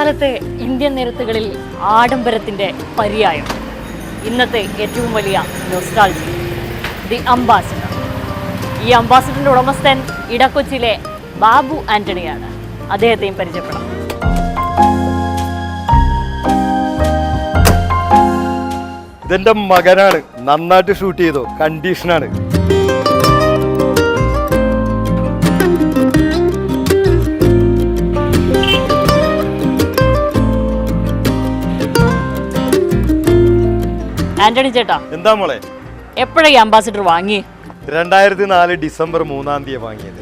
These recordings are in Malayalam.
കാലത്തെ ഇന്ത്യൻ നിരത്തുകളിൽ ആഡംബരത്തിൻ്റെ പര്യായം, ഇന്നത്തെ ഏറ്റവും വലിയ നൊസ്റ്റാൾജി, ദി അംബാസിഡർ. ഈ അംബാസിഡറിൻ്റെ ഉടമസ്ഥൻ ഇടക്കൊച്ചിയിലെ ബാബു ആന്റണിയാണ്. അദ്ദേഹത്തെയും പരിചയപ്പെടാം. ഇതെന്റെ മകനാണ്, നന്നായിട്ട് ഷൂട്ട് ചെയ്തോ, കണ്ടീഷനാണ്. ആന്റണി ചേട്ടാ, എന്താ മോളെ, എപ്പോഴാ ഈ അംബാസിഡർ വാങ്ങി? 2004 ഡിസംബർ 3 വാങ്ങിയത്.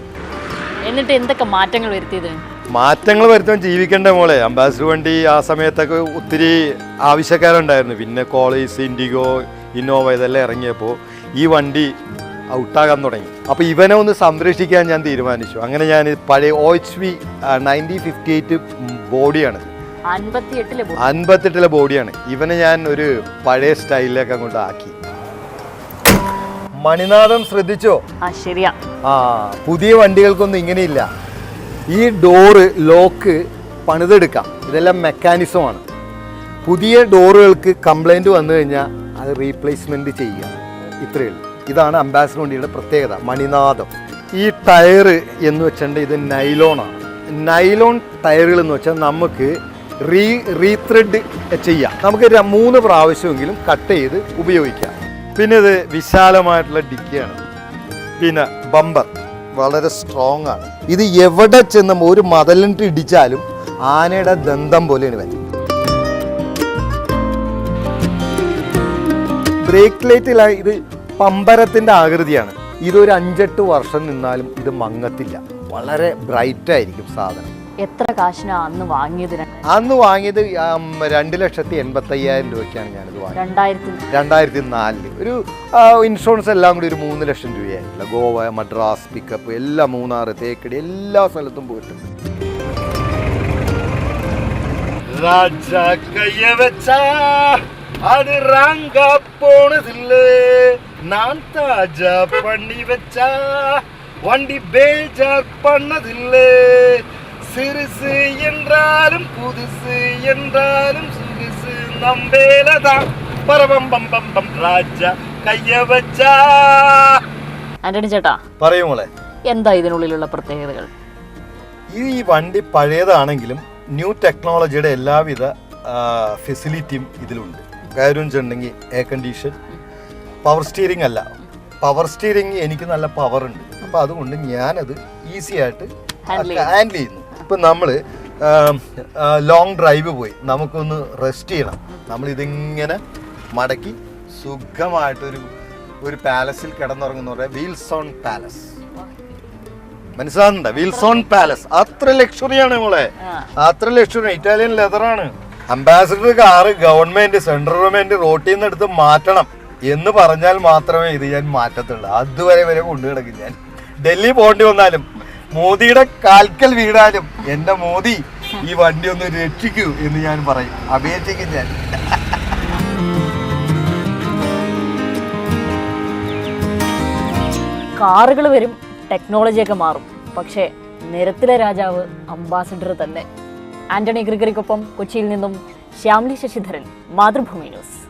എന്നിട്ട് എന്തൊക്കെ മാറ്റങ്ങൾ വരുത്തിയത്? മാറ്റങ്ങൾ വരുത്താൻ ജീവിക്കണ്ടേ മോളെ. അംബാസിഡർ വണ്ടി ആ സമയത്തൊക്കെ ഒത്തിരി ആവശ്യക്കാരുണ്ടായിരുന്നു. പിന്നെ കോളേജ്, ഇൻഡിഗോ, ഇന്നോവ ഇതെല്ലാം ഇറങ്ങിയപ്പോൾ ഈ വണ്ടി ഔട്ടാകാൻ തുടങ്ങി. അപ്പോൾ ഇവനെ ഒന്ന് സംരക്ഷിക്കാൻ ഞാൻ തീരുമാനിച്ചു. അങ്ങനെ ഞാൻ പഴയ OHV 9058 ബോഡിയാണ്, 58 ബോഡിയാണ്. ഇവനെ ഞാൻ ഒരു പഴയ സ്റ്റൈലിലേക്ക് അങ്ങോട്ട് ആക്കി. മണിനാഥം ശ്രദ്ധിച്ചോ? ശരിയാ. പുതിയ വണ്ടികൾക്കൊന്നും ഇങ്ങനെയില്ല. ഈ ഡോറ് ലോക്ക് പണിതെടുക്കാം. ഇതെല്ലാം മെക്കാനിസമാണ്. പുതിയ ഡോറുകൾക്ക് കംപ്ലൈൻറ്റ് വന്നു കഴിഞ്ഞാൽ അത് റീപ്ലേസ്മെൻറ്റ് ചെയ്യുക, ഇത്രയേ ഉള്ളൂ. ഇതാണ് അംബാസിഡർ വണ്ടിയുടെ പ്രത്യേകത, മണിനാഥം. ഈ ടയർ എന്ന് വെച്ചിട്ടുണ്ട്, ഇത് നൈലോണാണ്. നൈലോൺ ടയറുകൾ എന്ന് വെച്ചാൽ നമുക്ക് റീത്രെഡ് ചെയ്യാം. നമുക്ക് 3 പ്രാവശ്യമെങ്കിലും കട്ട് ചെയ്ത് ഉപയോഗിക്കാം. പിന്നെ ഇത് വിശാലമായിട്ടുള്ള ഡിക്കിയാണ്. പിന്നെ ബമ്പർ വളരെ സ്ട്രോങ് ആണ്. ഇത് എവിടെ ചെന്നും ഒരു മതലിട്ട് ഇടിച്ചാലും ആനയുടെ ദന്തം പോലെയാണ് വരും. ബ്രേക്ക് ലൈറ്റിലായി ഇത് പമ്പരത്തിൻ്റെ ആകൃതിയാണ്. ഇതൊരു 5-8 വർഷം നിന്നാലും ഇത് മങ്ങത്തില്ല. വളരെ ബ്രൈറ്റ് ആയിരിക്കും സാധനം. എത്ര കാശിനാ അന്ന് വാങ്ങിയത്? അന്ന് വാങ്ങിയത് 2,85,000 രൂപയ്ക്കാണ് ഞാനിത് വാങ്ങിയത്. 2004 ഒരു ഇൻഷുറൻസ് എല്ലാം കൂടി ഒരു 3 ലക്ഷം രൂപയായിട്ടില്ല. ഗോവ, മദ്രാസ്, പിക്കപ്പ് എല്ലാം, മൂന്നാർ, തേക്കടി എല്ലാ സ്ഥലത്തും പോയിട്ടുണ്ട്. அது ராங்கா போனதில்லை, நான் தாஜா பண்ணி வச்சா வண்டி பேஜார் பண்ணதில்லை. சிறுசு என்றாலும் புதுசு என்றாலும் சிறுசு நம்பேலதான் பரபம்பம்பம் ராஜா കയ്യ വച്ചാ. ആന്റണി ചേട്ടാ, പറയൂ മോളെ, എന്താ ഇതിനുള്ളിലുള്ള പ്രത്യേകതകൾ? ഈ വണ്ടി പഴയതാണെങ്കിലും ന്യൂ ടെക്നോളജിയുടെ എല്ലാവിധ ഫെസിലിറ്റിയും ഇതിലുണ്ട്. കാര്യം വെച്ചിട്ടുണ്ടെങ്കിൽ എയർ കണ്ടീഷൻ, പവർ സ്റ്റിയറിംഗ് അല്ല, പവർ സ്റ്റിയറിംഗ് എനിക്ക് നല്ല പവർ ഉണ്ട്. അപ്പോൾ അതുകൊണ്ട് ഞാനത് ഈസി ആയിട്ട് ഹാൻഡിൽ ചെയ്യുന്നു. ഇപ്പം നമ്മൾ ലോങ് ഡ്രൈവ് പോയി നമുക്കൊന്ന് റെസ്റ്റ് ചെയ്യണം, നമ്മളിതിങ്ങനെ മടക്കി സുഖമായിട്ടൊരു പാലസിൽ കിടന്നുറങ്ങുന്ന വീൽസോൺ പാലസ്, മനസ്സിലാകുന്നുണ്ട്? വീൽസോൺ പാലസ് അത്ര ലക്ഷറിയാണ് മോളെ, അത്ര ലക്ഷറി. ഇറ്റാലിയൻ ലെതറാണ്. Ambassador car government, central government റോട്ടിൽ നിന്ന് എടുത്ത് മാറ്റണം എന്ന് പറഞ്ഞാൽ മാത്രമേ ഇത് ഞാൻ മാറ്റത്തുള്ളൂ. അതുവരെ കൊണ്ടു കിടക്കും ഞാൻ. ഡൽഹി പോകേണ്ടി വന്നാലും, മോദിയുടെ കാൽക്കൽ വീടാലും എന്റെ മോദി ഈ വണ്ടി ഒന്ന് രക്ഷിക്കൂ എന്ന് ഞാൻ പറയും, അപേക്ഷിക്കും ഞാൻ. കാറുകൾ വരും, ടെക്നോളജിയൊക്കെ മാറും, പക്ഷേ നിരത്തിലെ രാജാവ് അംബാസിഡർ തന്നെ. ആന്റണി ഗ്രിഗറിക്കൊപ്പം കൊച്ചിയിൽ നിന്നും ശ്യാംലി ശശിധരൻ, മാതൃഭൂമി ന്യൂസ്.